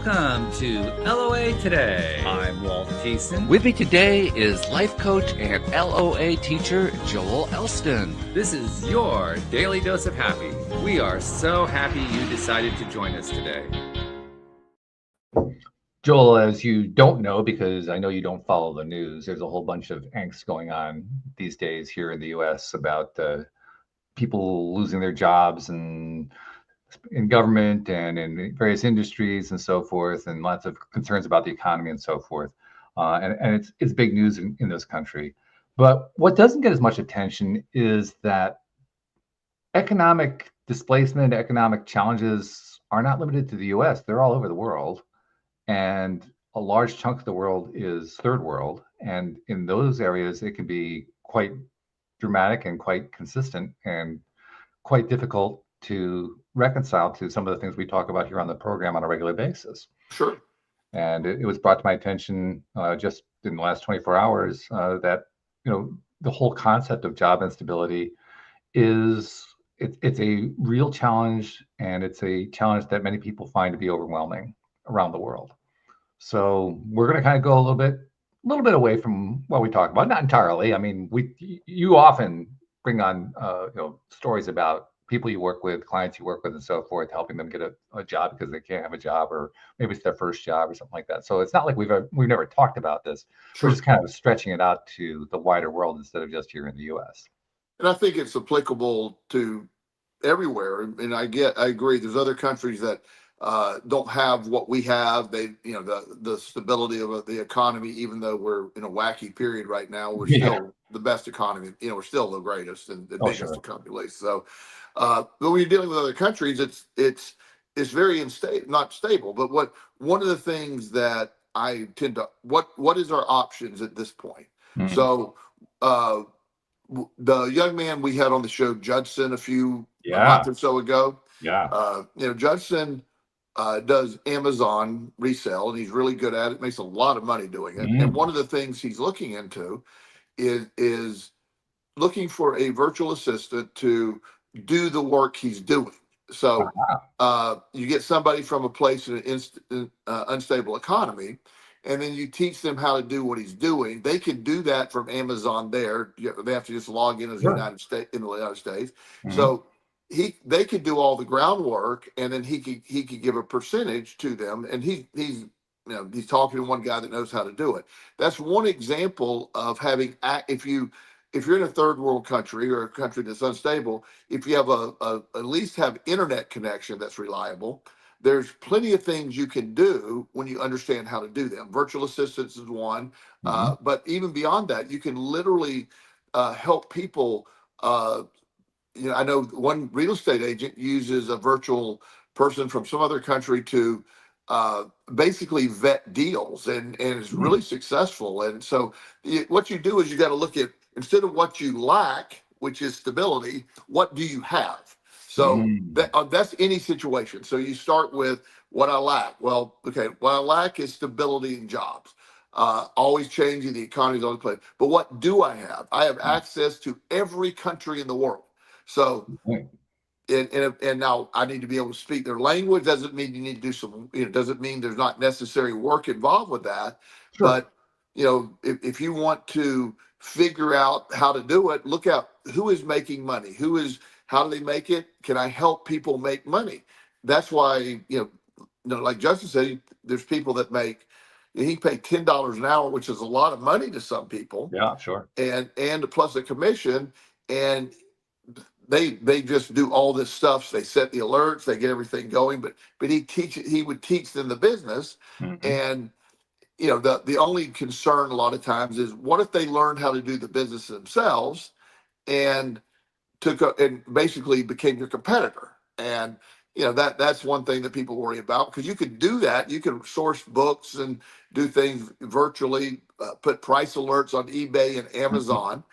Welcome to LOA Today. I'm Walt Jason. With me today is life coach and LOA teacher Joel Elston. This is your daily dose of happy. We are so happy you decided to join us today. Joel, as you don't know, because I know you don't follow the news, there's a whole bunch of angst going on these days here in the U.S. about people losing their jobs and in government and in various industries and so forth, and lots of concerns about the economy and so forth. And it's big news in this country. But what doesn't get as much attention is that economic displacement, economic challenges are not limited to the U.S. They're all over the world. And a large chunk of the world is third world. And in those areas, it can be quite dramatic and quite consistent and quite difficult to reconcile to some of the things we talk about here on the program on a regular basis. Sure. And it was brought to my attention just in the last 24 hours that, the whole concept of job instability it's a real challenge, and it's a challenge that many people find to be overwhelming around the world. So we're going to kind of go a little bit away from what we talk about, not entirely. I mean, you often bring on stories about people you work with, clients you work with, and so forth, helping them get a job because they can't have a job, or maybe it's their first job or something like that. So it's not like we've never talked about this. Sure. We're just kind of stretching it out to the wider world instead of just here in the U.S. And I think it's applicable to everywhere. And I agree. There's other countries that don't have what we have. They, the stability of the economy, even though we're in a wacky period right now, we're still the best economy. We're still the greatest and the biggest economy, at least. So, but when you're dealing with other countries, it's very unstable, not stable. But one of the things that I tend to what is our options at this point? Mm-hmm. So, the young man we had on the show, Judson, a month or so ago. Judson does Amazon resale, and he's really good at it, makes a lot of money doing it. Mm-hmm. And one of the things he's looking into is looking for a virtual assistant to do the work he's doing. So you get somebody from a place in an unstable economy, and then you teach them how to do what he's doing. They can do that from Amazon there. They have to just log in as in the United States. Mm-hmm. So they could do all the groundwork, and then he could give a percentage to them. And he's talking to one guy that knows how to do it. That's one example of having, if you're in a third world country or a country that's unstable, if you have at least have internet connection that's reliable, there's plenty of things you can do when you understand how to do them. Virtual assistants is one, but even beyond that, you can literally help people. I know one real estate agent uses a virtual person from some other country to basically vet deals, and is really successful. And so what you do is you got to look at, instead of what you lack, which is stability, what do you have? So that's any situation. So you start with what I lack. Well, okay, what I lack is stability and jobs. Always changing, the economy's always playing. But what do I have? I have access to every country in the world. So, and now I need to be able to speak their language. Doesn't mean you need to do some, doesn't mean there's not necessary work involved with that. Sure. But, if you want to figure out how to do it, look at who is making money, how do they make it? Can I help people make money? That's why, like Justin said, there's people that make, he can pay $10 an hour, which is a lot of money to some people. Yeah, sure. And plus a commission, and they just do all this stuff. So they set the alerts, they get everything going, but he would teach them the business. Mm-hmm. And the only concern a lot of times is, what if they learned how to do the business themselves and basically became your competitor? And that's one thing that people worry about, because you could do that. You can source books and do things virtually, put price alerts on eBay and Amazon,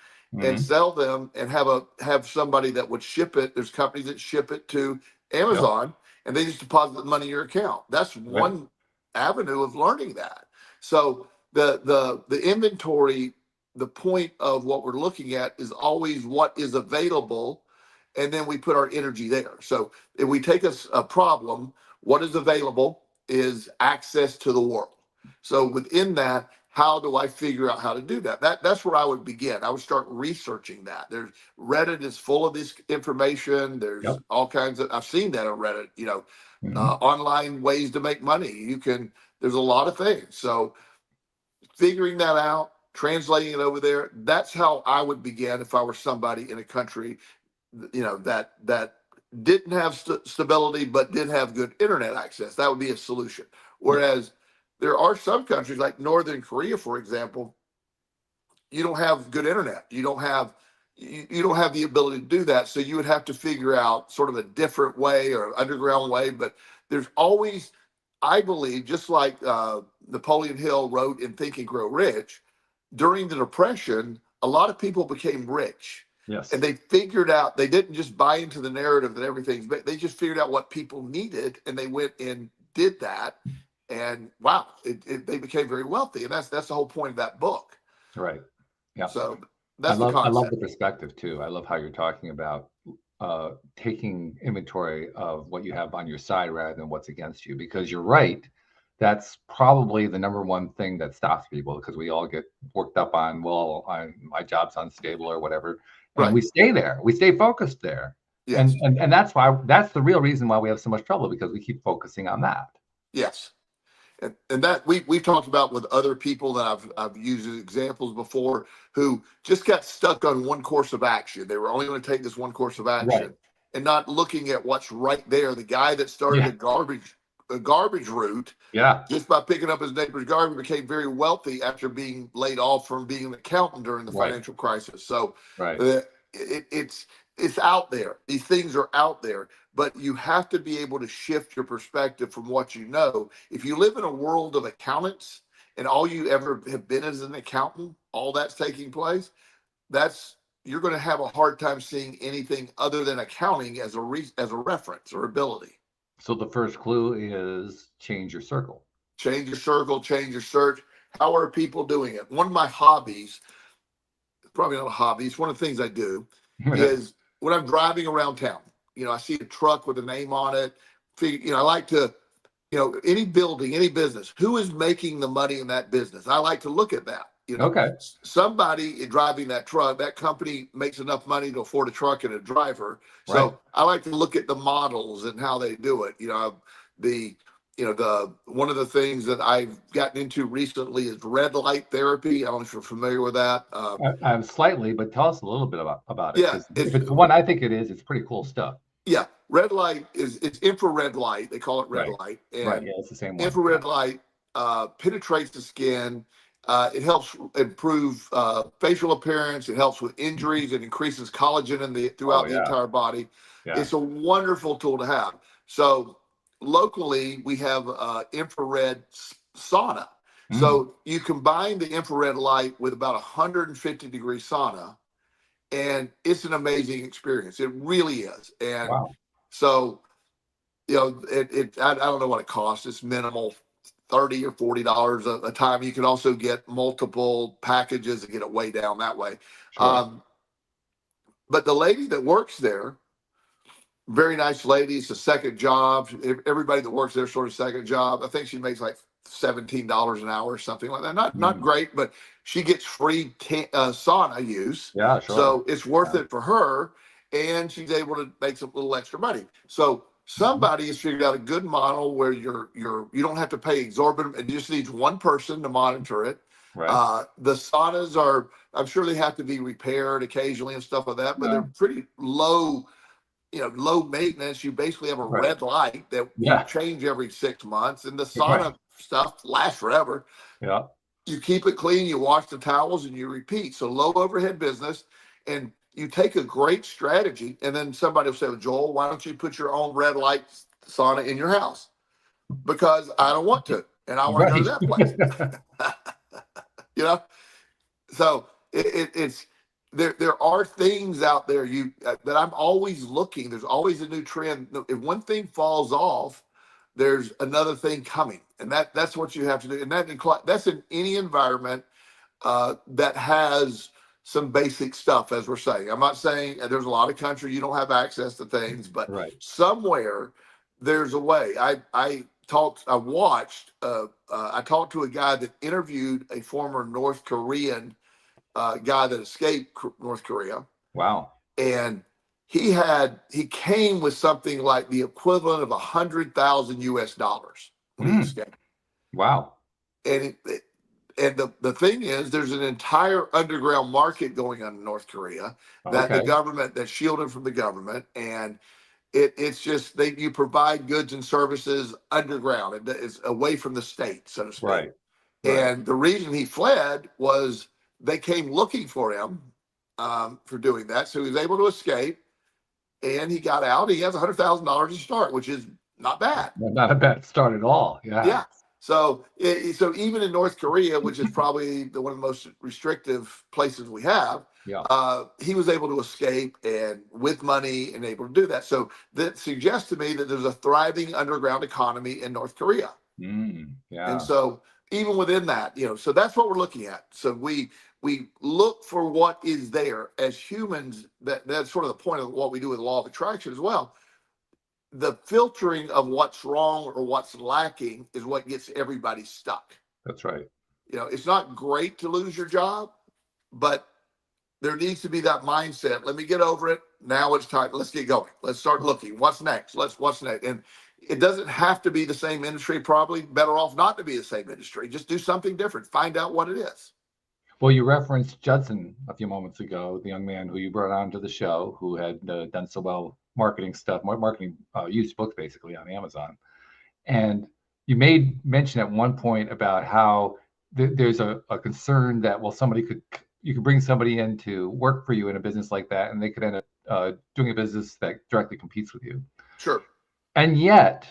and sell them, and have somebody that would ship it. There's companies that ship it to Amazon, and they just deposit the money in your account. That's one avenue of learning that. So the inventory, the point of what we're looking at is always what is available, and then we put our energy there. So if we take a problem, what is available, is access to the world. So within that, how do I figure out how to do that? That's where I would begin. I would start researching that. There's Reddit is full of this information. There's all kinds of, I've seen that on Reddit, online ways to make money. There's a lot of things. So figuring that out, translating it over there, that's how I would begin if I were somebody in a country, that didn't have stability but did have good internet access. That would be a solution. Whereas there are some countries like Northern Korea, for example, you don't have good internet. You don't have the ability to do that. So you would have to figure out sort of a different way or underground way. But there's always, I believe, just like Napoleon Hill wrote in Think and Grow Rich, during the Depression, a lot of people became rich. Yes. And they figured out, they didn't just buy into the narrative that everything's, they just figured out what people needed, and they went and did that. And wow, they became very wealthy. And that's the whole point of that book. Right. Yeah. So that's the concept. I love the perspective too. I love how you're talking about taking inventory of what you have on your side rather than what's against you, because you're right. That's probably the number one thing that stops people, because we all get worked up on, well, my job's unstable or whatever. And we stay there. We stay focused there. Yes. And that's the real reason why we have so much trouble, because we keep focusing on that. Yes. And that we've talked about with other people that I've used as examples before, who just got stuck on one course of action. They were only going to take this one course of action and not looking at what's right there. The guy that started a garbage route, just by picking up his neighbor's garbage, became very wealthy after being laid off from being an accountant during the financial crisis. So it's out there. These things are out there, but you have to be able to shift your perspective from what you know. If you live in a world of accountants and all you ever have been as an accountant, all that's taking place, you're going to have a hard time seeing anything other than accounting as a reference or ability. So the first clue is change your circle. Change your circle, change your search. How are people doing it? One of my hobbies, probably not a hobby, it's one of the things I do, is when I'm driving around town, I see a truck with a name on it. I like to, any building, any business, who is making the money in that business? I like to look at that. Somebody driving that truck, that company makes enough money to afford a truck and a driver. So I like to look at the models and how they do it. One of the things that I've gotten into recently is red light therapy. I don't know if you're familiar with that. I'm slightly, but tell us a little bit about it. Yeah, if it's the one I think it is, it's pretty cool stuff. Yeah, red light it's infrared light. They call it red light. And yeah, it's the same one. Infrared light penetrates the skin. It helps improve facial appearance. It helps with injuries. It increases collagen throughout the entire body. Yeah. It's a wonderful tool to have. So locally, we have infrared sauna. So you combine the infrared light with about 150-degree sauna, and it's an amazing experience. It really is. And so, I don't know what it costs. It's minimal, $30 or $40 a time. You can also get multiple packages and get it way down that way. Sure. But the lady that works there, very nice lady. It's a second job. Everybody that works there sort of second job. I think she makes like $17 an hour or something like that. Not great, but she gets free sauna use. Yeah, sure. So it's worth it for her, and she's able to make some little extra money. So somebody has figured out a good model where you don't have to pay exorbitant. It just needs one person to monitor it. Right. The saunas are, I'm sure they have to be repaired occasionally and stuff like that, but they're pretty low maintenance. You basically have a red light that you change every 6 months, and the sauna stuff lasts forever. Yeah. You keep it clean, you wash the towels, and you repeat. So low overhead business, and you take a great strategy, and then somebody will say, well, Joel, why don't you put your own red light sauna in your house? Because I don't want to, and I want to go to that place. So it's there are things out there that I'm always looking. There's always a new trend. If one thing falls off, there's another thing coming, and that's what you have to do. And that's in any environment that has some basic stuff, as we're saying. I'm not saying there's a lot of country you don't have access to things, but somewhere there's a way. I talked to a guy that interviewed a former North Korean guy that escaped North Korea. Wow. And he came with something like the equivalent of $100,000 US when he escaped. Wow. And the thing is, there's an entire underground market going on in North Korea that the government, that's shielded from the government, and it's just you provide goods and services underground. It's away from the state, so to speak. Right. And the reason he fled was they came looking for him for doing that. So he was able to escape, and he got out. He has $100,000 to start, which is not bad. Not a bad start at all. Yeah. Yeah. So even in North Korea, which is probably one of the most restrictive places we have, he was able to escape and with money and able to do that. So that suggests to me that there's a thriving underground economy in North Korea. Yeah. And so even within that, so that's what we're looking at. So we look for what is there as humans. That's sort of the point of what we do with the law of attraction as well. The filtering of what's wrong or what's lacking is what gets everybody stuck. That's right. It's not great to lose your job, but there needs to be that mindset. Let me get over it. Now it's time. Let's get going. Let's start looking. What's next? What's next? And it doesn't have to be the same industry. Probably better off not to be the same industry. Just do something different. Find out what it is. Well, you referenced Judson a few moments ago, the young man who you brought on to the show, who had done so well marketing stuff, marketing used books basically on Amazon. And you made mention at one point about how there's a concern that, well, you could bring somebody in to work for you in a business like that, and they could end up doing a business that directly competes with you. Sure. And yet,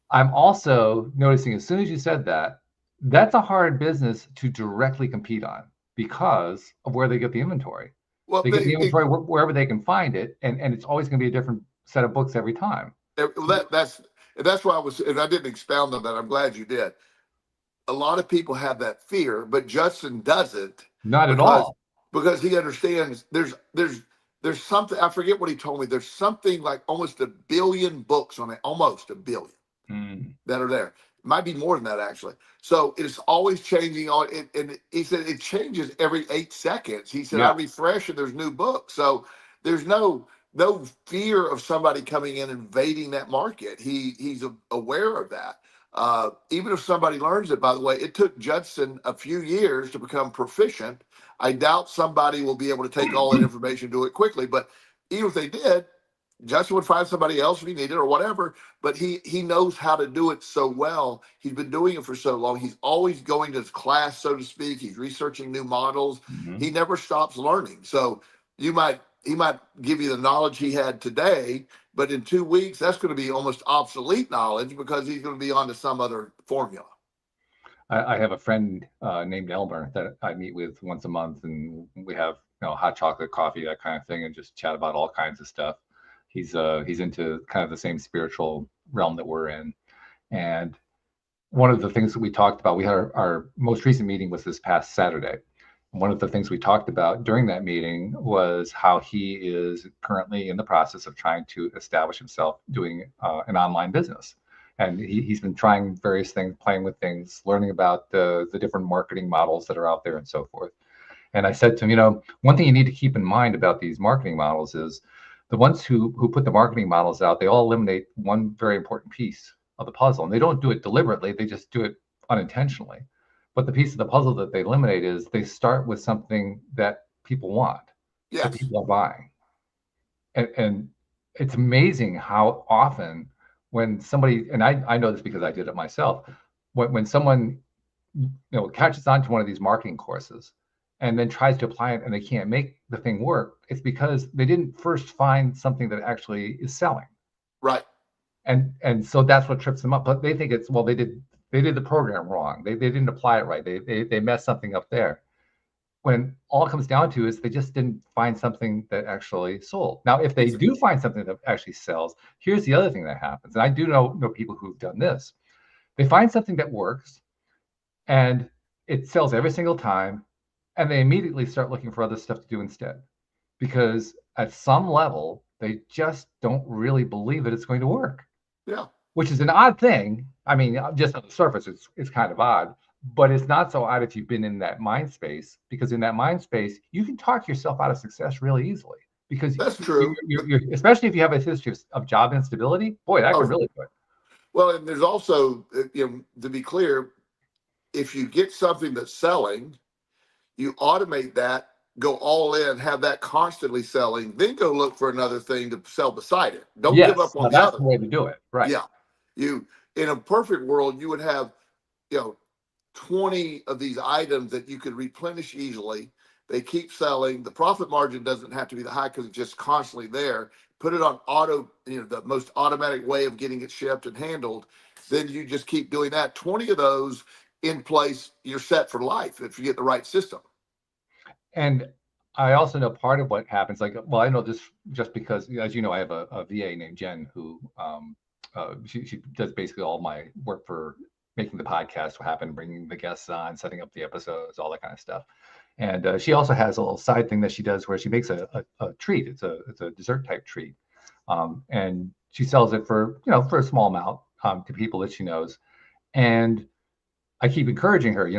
I'm also noticing as soon as you said that, that's a hard business to directly compete on because of where they get the inventory. Well, they get the inventory wherever they can find it, and it's always going to be a different set of books every time. That's why I didn't expound on that. I'm glad you did. A lot of people have that fear, but Judson doesn't. Not at all. Because he understands there's something, I forget what he told me. There's something like almost 1 billion books on it, almost 1 billion that are there. It might be more than that, actually. So it's always changing. And he said it changes every 8 seconds. He said, I refresh and there's new books. So there's no fear of somebody coming in and invading that market. He's aware of that. Even if somebody learns it, by the way, it took Judson a few years to become proficient. I doubt somebody will be able to take all that information and do it quickly. But even if they did, Judson would find somebody else if he needed or whatever. But he knows how to do it so well. He's been doing it for so long. He's always going to class, so to speak. He's researching new models. He never stops learning. So he might give you the knowledge he had today, but in 2 weeks, that's going to be almost obsolete knowledge because he's going to be on to some other formula. I have a friend named Elmer that I meet with once a month, and we have hot chocolate, coffee, that kind of thing, and just chat about all kinds of stuff. He's into kind of the same spiritual realm that we're in. And one of the things that we talked about, we had our most recent meeting was this past Saturday. One of the things we talked about during that meeting was how he is currently in the process of trying to establish himself doing an online business. And he's been trying various things, playing with things, learning about the different marketing models that are out there and so forth. And I said to him, one thing you need to keep in mind about these marketing models is the ones who put the marketing models out, they all eliminate one very important piece of the puzzle. And they don't do it deliberately, they just do it unintentionally. But the piece of the puzzle that they eliminate is they start with something that people want, that people are buying. And it's amazing how often when somebody, and I know this because I did it myself, when someone catches on to one of these marketing courses and then tries to apply it and they can't make the thing work, it's because they didn't first find something that actually is selling. Right. And so that's what trips them up. But they think it's, well, they did the program wrong. They didn't apply it right. They messed something up there. When all it comes down to is they just didn't find something that actually sold. Now, if they do find something that actually sells, here's the other thing that happens. And I do know people who've done this. They find something that works and it sells every single time. And they immediately start looking for other stuff to do instead. Because at some level, they just don't really believe that it's going to work. Yeah. which is an odd thing. I mean, just on the surface, it's kind of odd, but it's not so odd if you've been in that mind space, because in that mind space, you can talk yourself out of success really easily. Because that's true. You're especially if you have a history of job instability, boy, that could really do it. Well, and there's also, to be clear, if you get something that's selling, you automate that, go all in, have that constantly selling, then go look for another thing to sell beside it. Don't give up on the other. That's the way to do it, right? Yeah. You, in a perfect world, you would have, 20 of these items that you could replenish easily. They keep selling. The profit margin doesn't have to be the high because it's just constantly there. Put it on auto, the most automatic way of getting it shipped and handled. Then you just keep doing that. 20 of those in place, you're set for life if you get the right system. And I also know part of what happens, like, well, I know this just because, as you know, I have a VA named Jen who she does basically all my work for making the podcast happen, bringing the guests on, setting up the episodes, all that kind of stuff. And she also has a little side thing that she does where she makes a treat. It's a dessert type treat, and she sells it for a small amount to people that she knows. And I keep encouraging her,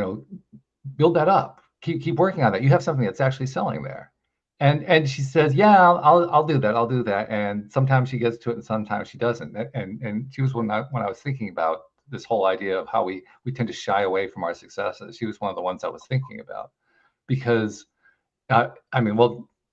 build that up, keep working on that. You have something that's actually selling there. And she says, yeah, I'll do that. I'll do that. And sometimes she gets to it and sometimes she doesn't. And she was when I was thinking about this whole idea of how we tend to shy away from our successes. She was one of the ones I was thinking about, because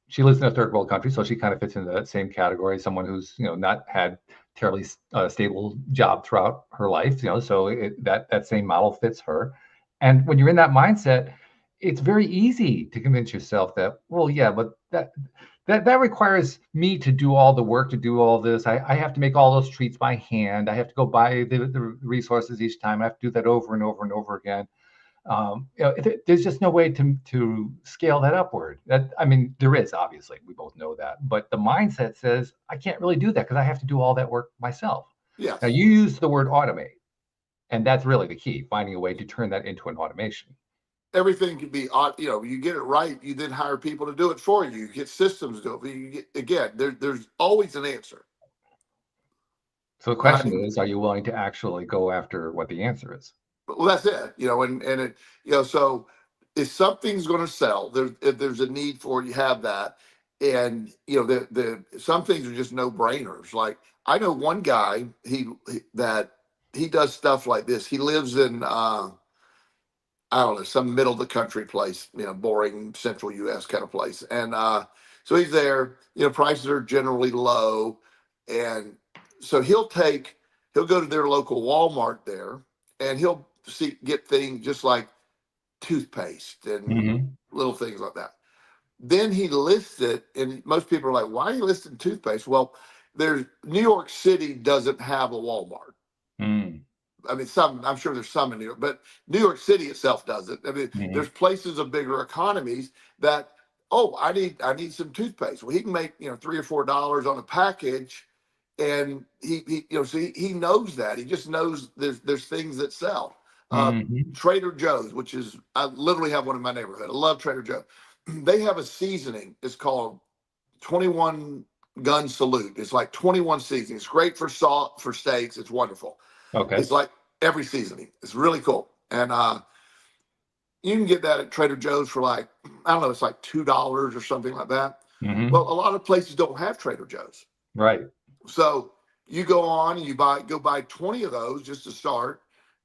she lives in a third world country, so she kind of fits into that same category. Someone who's not had terribly stable job throughout her life, so that same model fits her. And when you're in that mindset, it's very easy to convince yourself that, well, yeah, but that requires me to do all the work, to do all this. I have to make all those treats by hand. I have to go buy the resources each time. I have to do that over and over and over again. There's just no way to scale that upward. There is, obviously, we both know that, but the mindset says I can't really do that because I have to do all that work myself. Yeah. Now you use the word automate, and that's really the key: finding a way to turn that into an automation. Everything can be, you get it right. You then hire people to do it for you. You get systems to do it. There's always an answer. So the question is, are you willing to actually go after what the answer is? Well, that's it, so if something's going to sell, if there's a need for it, you have that. And, some things are just no brainers. Like, I know one guy, he does stuff like this. He lives in, I don't know, some middle of the country place, boring central US kind of place. And so he's there, prices are generally low. And so he'll go to their local Walmart there, and he'll get things just like toothpaste and little things like that. Then he lists it, and most people are like, why are you listing toothpaste? Well, New York City doesn't have a Walmart. I'm sure there's some in New York, but New York City itself doesn't. There's places of bigger economies that, I need some toothpaste. Well, he can make, $3 or $4 on a package, and he knows that. He just knows there's things that sell. Trader Joe's, which is, I literally have one in my neighborhood. I love Trader Joe. They have a seasoning. It's called 21 Gun Salute. It's like 21 seasonings. It's great for salt, for steaks. It's wonderful. Okay. It's like every seasoning. It's really cool. And you can get that at Trader Joe's for like, I don't know, it's like $2 or something like that. Well, a lot of places don't have Trader Joe's. Right. So you go on and you go buy 20 of those just to start,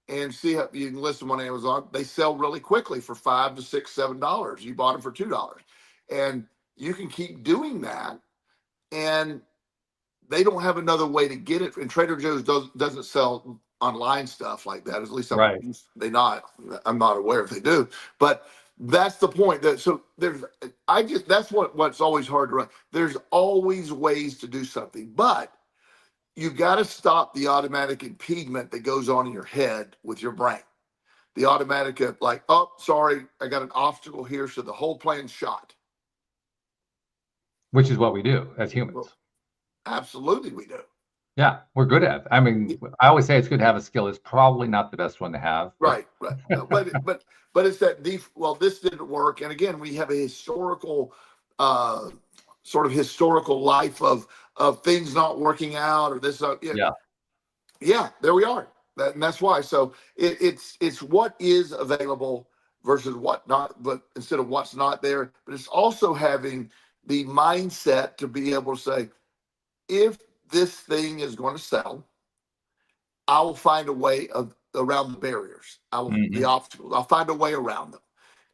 and see how you can list them on Amazon. They sell really quickly for $5 to $6, $7. You bought them for $2. And you can keep doing that. And they don't have another way to get it. And Trader Joe's doesn't sell online stuff like that. At least I'm not aware if they do. But that's the point. That's what's always hard to run. There's always ways to do something, but you got to stop the automatic impediment that goes on in your head with your brain. The automatic like, oh, sorry, I got an obstacle here, so the whole plan's shot. Which is what we do as humans. Well, absolutely, we do. Yeah, we're good at it. I always say it's good to have a skill. It's probably not the best one to have. Right. but it's that this didn't work. And again, we have a historical life of things not working out or this. Yeah. Yeah, there we are. And that's why. So it's what is available versus what not, but instead of what's not there. But it's also having the mindset to be able to say, if this thing is going to sell, I will find a way of around the barriers. The obstacles. I'll find a way around them.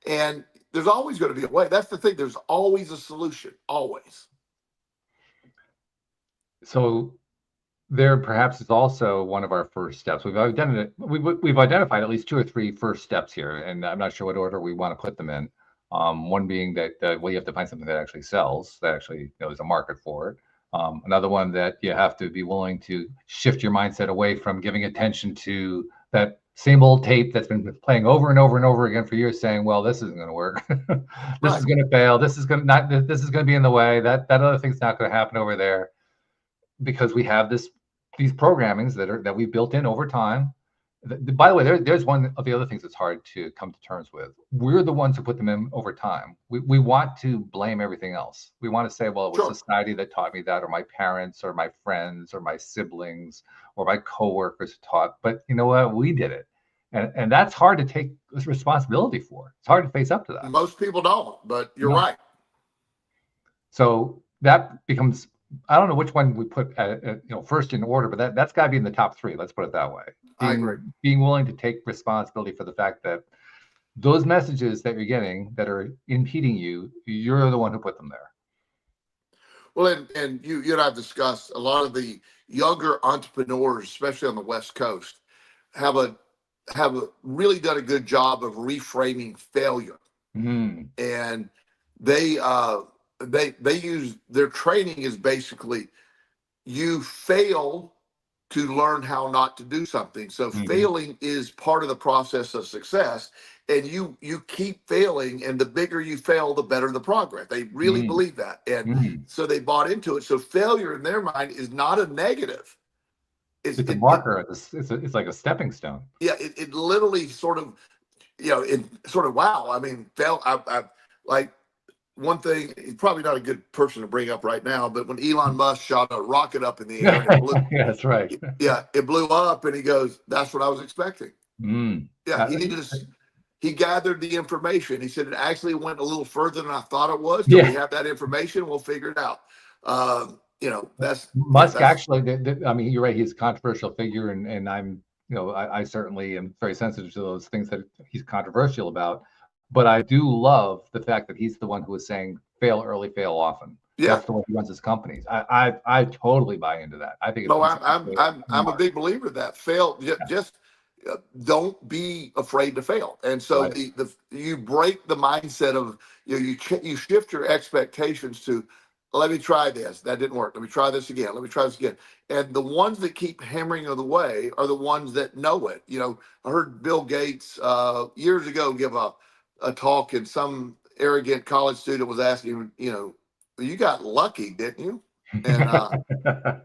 And there's always going to be a way. That's the thing. There's always a solution. Always. So there perhaps is also one of our first steps. We've identified at least 2 or 3 first steps here, and I'm not sure what order we want to put them in. One being that you have to find something that actually sells, that actually there's a market for it. Another one that you have to be willing to shift your mindset away from giving attention to that same old tape that's been playing over and over and over again for years, saying, "Well, this isn't going to work. This is going to fail. This is going to be in the way. That other thing's not going to happen over there," because we have these programmings that we've built in over time. By the way, there's one of the other things that's hard to come to terms with. We're the ones who put them in over time. We want to blame everything else. We want to say, well, it was society that taught me that, or my parents, or my friends, or my siblings, or my coworkers taught. But you know what? We did it. And that's hard to take responsibility for. It's hard to face up to that. Most people don't, but you're right. So that becomes, I don't know which one we put first in order, but that's got to be in the top 3. Let's put it that way. I agree. Being willing to take responsibility for the fact that those messages that you're getting that are impeding you, you're the one who put them there. Well, and you and I've discussed a lot of the younger entrepreneurs, especially on the West Coast, have really done a good job of reframing failure, and they use their training is basically you fail to learn how not to do something. So failing is part of the process of success, and you keep failing, and the bigger you fail, the better the progress. They really believe that, and so they bought into it. So failure in their mind is not a negative. It's a marker. It's like a stepping stone. Yeah, it literally sort of, wow. I mean, I like one thing. He's probably not a good person to bring up right now, but when Elon Musk shot a rocket up in the air, and it blew, yeah, that's right. Yeah, it blew up, and he goes, "That's what I was expecting." Yeah, he gathered the information. He said it actually went a little further than I thought it was. So we have that information. We'll figure it out. That's Musk actually. I mean, you're right. He's a controversial figure, and I'm, I certainly am very sensitive to those things that he's controversial about. But I do love the fact that he's the one who is saying fail early, fail often. Yeah, that's the way he runs his companies. I totally buy into that. I think. I'm a big believer of that. Fail. Just don't be afraid to fail. And so you break the mindset of you shift your expectations to, let me try this. That didn't work. Let me try this again. Let me try this again. And the ones that keep hammering of the way are the ones that know it. I heard Bill Gates years ago give a talk, and some arrogant college student was asking him, you got lucky, didn't you? And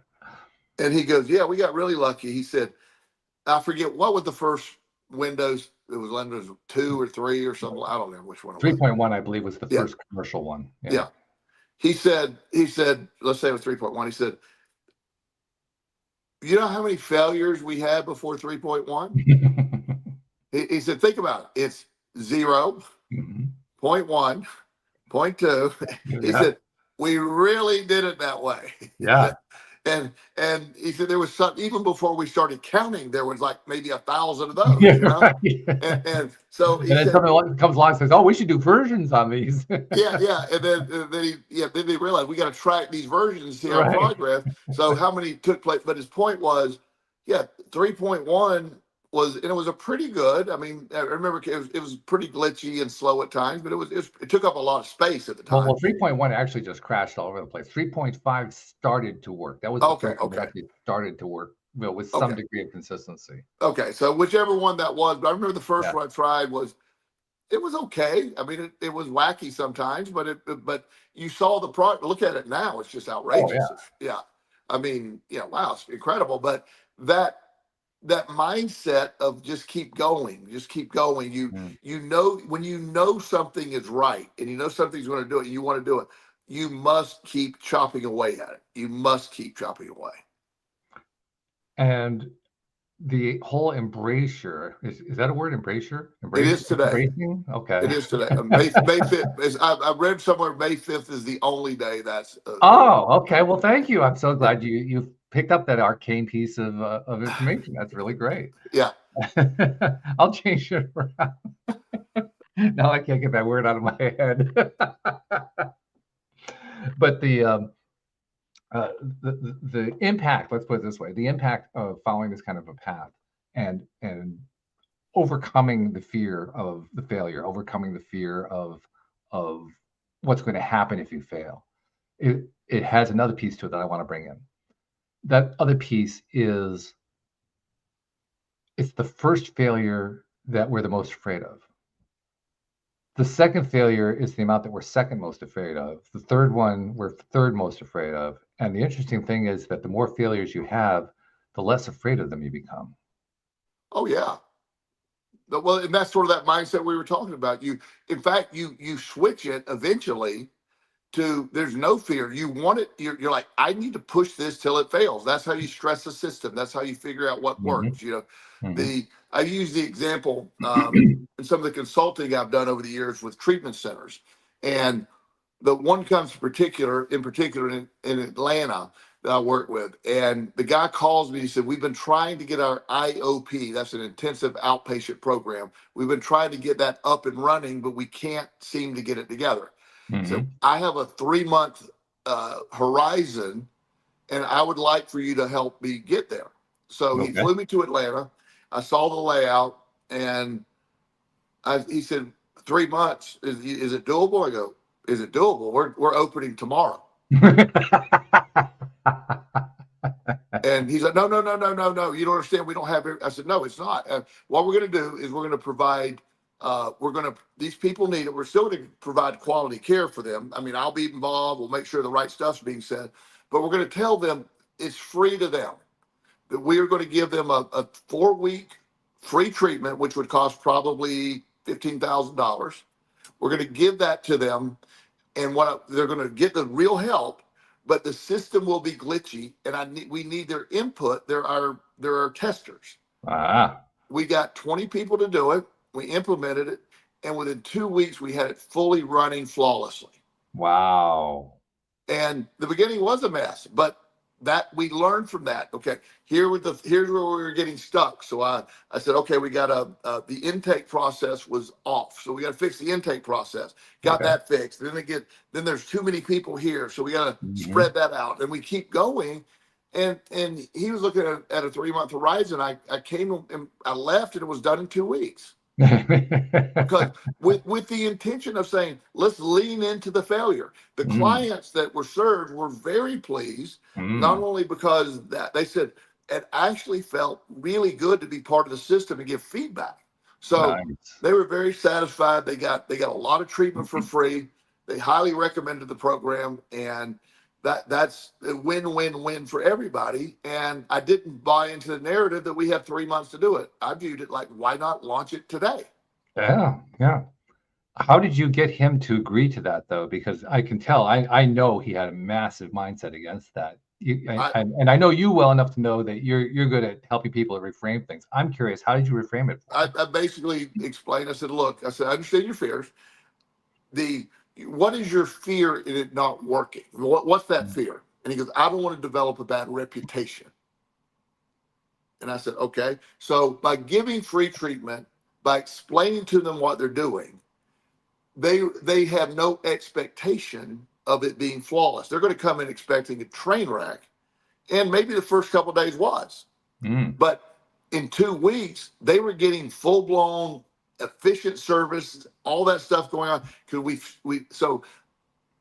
and he goes, yeah, we got really lucky. He said, I forget what was the first Windows. It was Windows 2 or 3 or something. I don't remember which one. 3.1, I believe, was the first commercial one. Yeah. He said, let's say it was 3.1. He said, you know how many failures we had before 3.1? he said, think about it. It's 0, 0.1, 0.2. He said, we really did it that way. Yeah. And he said there was some, even before we started counting, there was like maybe 1,000 of those. Right. And so he said, someone comes along and says, "Oh, we should do versions on these." yeah. And then they realized we got to track these versions to see our progress. So how many took place? But his point was, 3.1 was, and it was a pretty good. I mean, I remember it was pretty glitchy and slow at times, but it took up a lot of space at the time. Well, 3.1 actually just crashed all over the place. 3.5 started to work. That was the first one that actually started to work, with some degree of consistency. Okay, so whichever one that was, but I remember the first one I tried was okay. I mean, it was wacky sometimes, but you saw the product. Look at it now; it's just outrageous. Yeah. I mean, wow, it's incredible. But that mindset of just keep going. When you know something is right and you know something's going to do it, and you want to do it, you must keep chopping away at it. You must keep chopping away. And the whole embrasure, is that a word, embrasure? It is today. Embracing? Okay. It is today. May 5th. I read somewhere May 5th is the only day that's. Oh, okay. Well, thank you. I'm so glad you picked up that arcane piece of information. That's really great. Yeah. I'll change it around. Now I can't get that word out of my head. But the impact, let's put it this way, the impact of following this kind of a path and overcoming the fear of the failure, overcoming the fear of what's going to happen if you fail. It has another piece to it that I want to bring in. That other piece is it's the first failure that we're the most afraid of. The second failure is the amount that we're second most afraid of. The third one we're third most afraid of. And the interesting thing is that the more failures you have, the less afraid of them you become. Oh, yeah. Well, and that's sort of that mindset we were talking about. In fact, you switch it eventually to there's no fear. You want it. You're like, I need to push this till it fails. That's how you stress the system. That's how you figure out what works. I use the example in some of the consulting I've done over the years with treatment centers, and the one comes in particular in Atlanta that I work with, and the guy calls me. He said, "We've been trying to get our IOP. That's an intensive outpatient program. We've been trying to get that up and running, but we can't seem to get it together." So I have a 3-month horizon, and I would like for you to help me get there. So he flew me to Atlanta. I saw the layout, and he said, 3 months, is it doable? I go, is it doable? We're opening tomorrow. And he's like, no. You don't understand. We don't have it. I said, no, it's not. What we're going to do is we're going to provide these people need it. We're still going to provide quality care for them. I mean, I'll be involved. We'll make sure the right stuff's being said, but we're going to tell them it's free to them, that we are going to give them a 4-week free treatment, which would cost probably $15,000. We're going to give that to them, and they're going to get the real help, but the system will be glitchy, and we need their input. There are testers. We got 20 people to do it. We implemented it, and within 2 weeks, we had it fully running flawlessly. Wow. And the beginning was a mess, but that we learned from that. Okay, here's where we were getting stuck. So I said, okay, we got the intake process was off, so we got to fix the intake process. Got that fixed. Then there's too many people here, so we got to spread that out, and we keep going. And he was looking at a 3-month horizon. I came and I left, and it was done in 2 weeks. Because with the intention of saying, let's lean into the failure. The clients that were served were very pleased, not only because that they said it actually felt really good to be part of the system and give feedback. So they were very satisfied. They got a lot of treatment for free. They highly recommended the program, and that's a win-win-win for everybody. And I didn't buy into the narrative that we have 3 months to do it. I viewed it like, why not launch it today? Yeah. How did you get him to agree to that, though? Because I can tell, I know he had a massive mindset against that. And I know you well enough to know that you're good at helping people reframe things. I'm curious, how did you reframe it? I basically explained, I said, look, I understand your fears. What is your fear in it not working? What's that fear? And he goes, I don't want to develop a bad reputation. And I said, okay. So by giving free treatment, by explaining to them what they're doing, they have no expectation of it being flawless. They're going to come in expecting a train wreck, and maybe the first couple of days was. But in 2 weeks, they were getting full-blown efficient service, all that stuff going on. Because so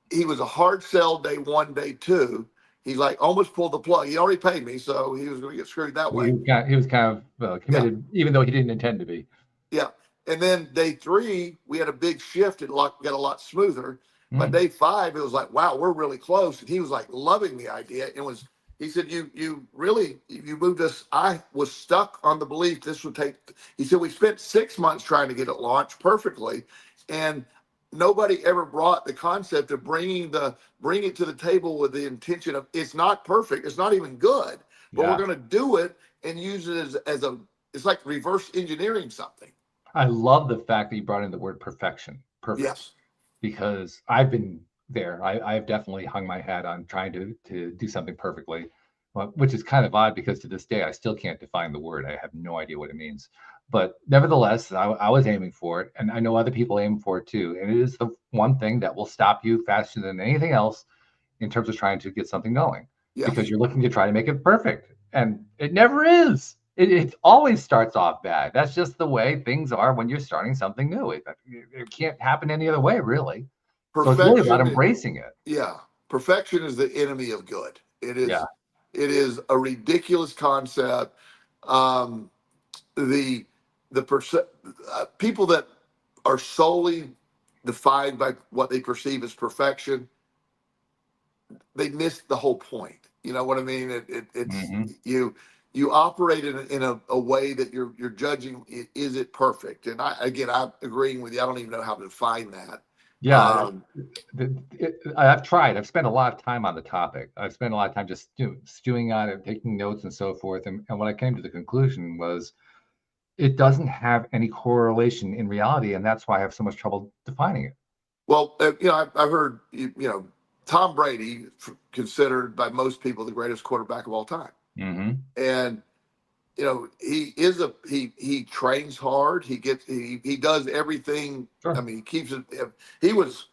he was a hard sell day 1, day 2. He almost pulled the plug. He already paid me, so he was going to get screwed that way. He was kind of committed, even though he didn't intend to be. Yeah. And then day 3, we had a big shift. It got a lot smoother. By day 5, it was like, wow, we're really close. And he was loving the idea. He said, you moved us. I was stuck on the belief this would take. He said, we spent 6 months trying to get it launched perfectly, and nobody ever brought the concept of bring it to the table with the intention of, it's not perfect, it's not even good, but we're going to do it, and use it as a, it's like reverse engineering something. I love the fact that you brought in the word perfection. Perfect. Yes. Because I've been there. I've definitely hung my hat on trying to do something perfectly, which is kind of odd because to this day I still can't define the word. I have no idea what it means. But nevertheless, I was aiming for it, and I know other people aim for it too. And it is the one thing that will stop you faster than anything else in terms of trying to get something going. Yes. Because you're looking to try to make it perfect, and it never is. It always starts off bad. That's just the way things are when you're starting something new. It can't happen any other way, really. So it's really about embracing it. Yeah. Perfection is the enemy of good. It is. Yeah. It is a ridiculous concept. People that are solely defined by what they perceive as perfection, they miss the whole point. You know what I mean? It's you operate in a way that you're judging. Is it perfect? And I'm agreeing with you. I don't even know how to define that. Yeah, I've tried. I've spent a lot of time on the topic. I've spent a lot of time just stewing on it, taking notes and so forth. And what I came to the conclusion was it doesn't have any correlation in reality. And that's why I have so much trouble defining it. Well, I've heard, Tom Brady considered by most people the greatest quarterback of all time. Mm-hmm. And, he trains hard. He does everything. Sure. I mean, he keeps it. He was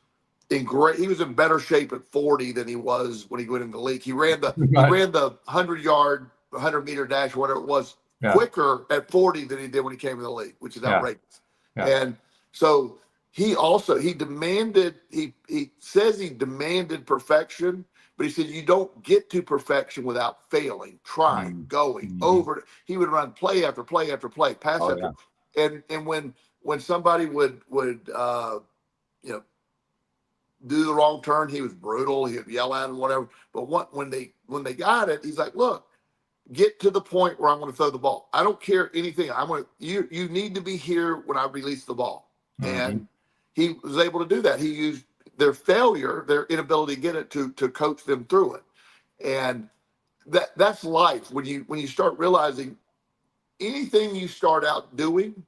in better shape at 40 than he was when he went into the league. He ran the 100-yard, 100-meter dash, whatever it was, quicker at 40 than he did when he came in the league, which is outrageous. Yeah. And so he demanded, he says he demanded perfection, but he said you don't get to perfection without failing, trying, going over. He would run play after play after play, pass after. Yeah. And when somebody would do the wrong turn, he was brutal. He'd yell at him, whatever. But when they got it, he's like, look, get to the point where I'm going to throw the ball. I don't care anything. You need to be here when I release the ball. Mm-hmm. And he was able to do that. He used their failure, their inability to get it, to coach them through it. And that's life. When you start realizing anything you start out doing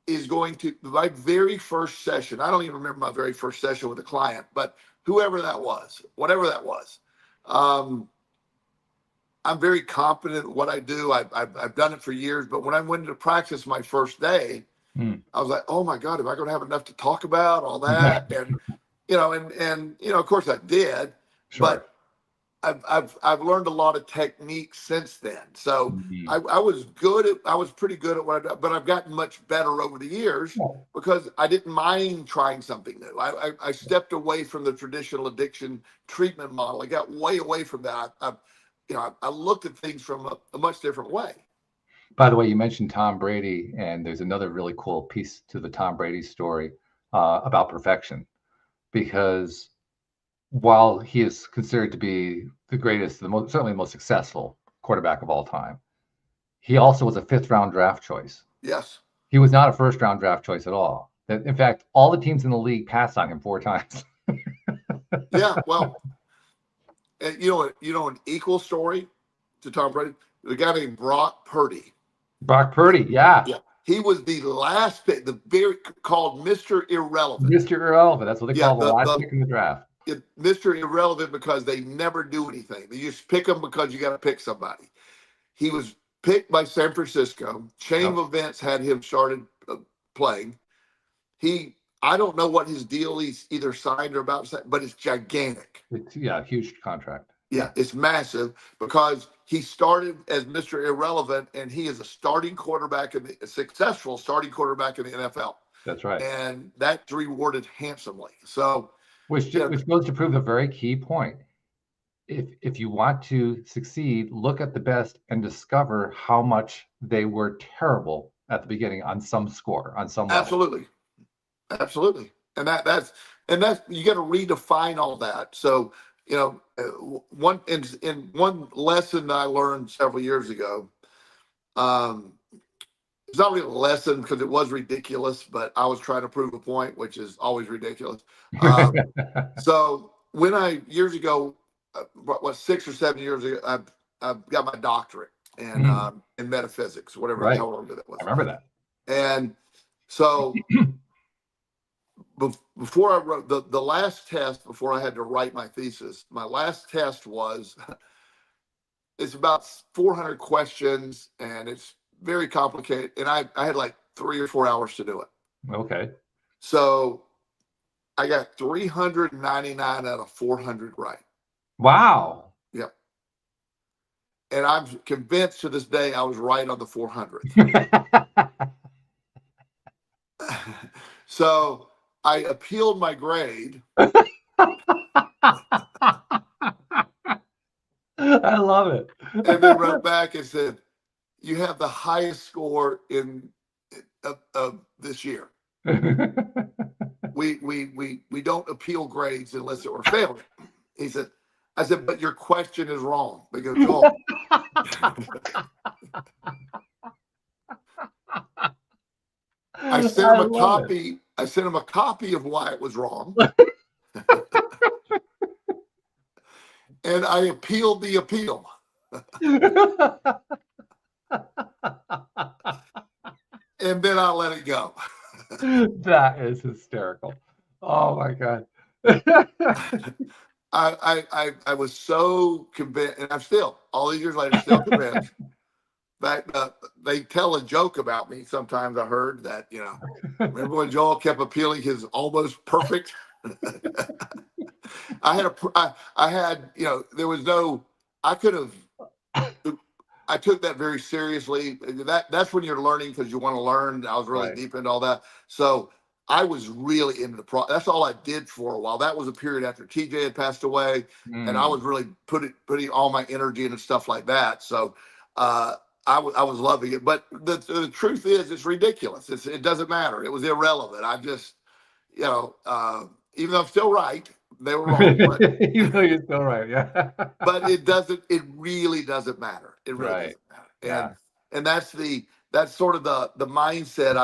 is going to, my very first session, I don't even remember my very first session with a client, but whoever that was, whatever that was, I'm very confident in what I do. I've done it for years, but when I went into practice my first day, I was like, oh my God, am I going to have enough to talk about all that? And, of course I did, sure. But I've learned a lot of techniques since then. So I was pretty good at what I did, but I've gotten much better over the years because I didn't mind trying something new. I stepped away from the traditional addiction treatment model. I got way away from that. I looked at things from a much different way. By the way, you mentioned Tom Brady, and there's another really cool piece to the Tom Brady story about perfection, because while he is considered to be the greatest, certainly the most successful quarterback of all time, he also was a 5th-round draft choice. Yes. He was not a 1st-round draft choice at all. In fact, all the teams in the league passed on him 4 times. Yeah, well, and an equal story to Tom Brady, the guy named Brock Purdy. Brock Purdy, yeah. He was the last pick, called Mr. Irrelevant. Mr. Irrelevant, that's what they call the last pick in the draft. Mr. Irrelevant because they never do anything. They just pick him because you got to pick somebody. He was picked by San Francisco. Chain of events had him started playing. I don't know what his deal he's either signed or about to sign, but it's gigantic. Huge contract. Yeah, it's massive because he started as Mr. Irrelevant, and he is a successful starting quarterback in the NFL. That's right. And that's rewarded handsomely. So, which goes to prove a very key point. If you want to succeed, look at the best and discover how much they were terrible at the beginning on some score, on some level. Absolutely. And that's you got to redefine all that. So, one lesson that I learned several years ago, it's not really a lesson because it was ridiculous, but I was trying to prove a point, which is always ridiculous. So when years ago, 6 or 7 years ago, I got my doctorate. in metaphysics, whatever right. the hell that was. I remember that. And so before I wrote the last test, before I had to write my thesis, my last test was, it's about 400 questions and it's very complicated. And I had like 3 or 4 hours to do it. Okay. So I got 399 out of 400 right. Wow. Yep. And I'm convinced to this day I was right on the 400th. So I appealed my grade. I love it. And then wrote back and said, you have the highest score of this year. We don't appeal grades unless it were failing. He said, I said, but your question is wrong. They go, Joel. I sent him a copy. I sent him a copy of why it was wrong. And I appealed the appeal. And then I let it go. That is hysterical. Oh my God. I was so convinced, and I'm still, all these years later, still convinced. That they tell a joke about me. Sometimes I heard that, remember when Joel kept appealing his almost perfect? I had, there was no, I took that very seriously. That's when you're learning because you want to learn. I was really deep into all that. So I was really into the that's all I did for a while. That was a period after TJ had passed away. And I was really putting all my energy into stuff like that. So, I was loving it, but the truth is, it's ridiculous. It doesn't matter. It was irrelevant. I just, even though I'm still right, they were wrong. But, even though you're still right, yeah. But it really doesn't matter. It really doesn't matter. And that's sort of the mindset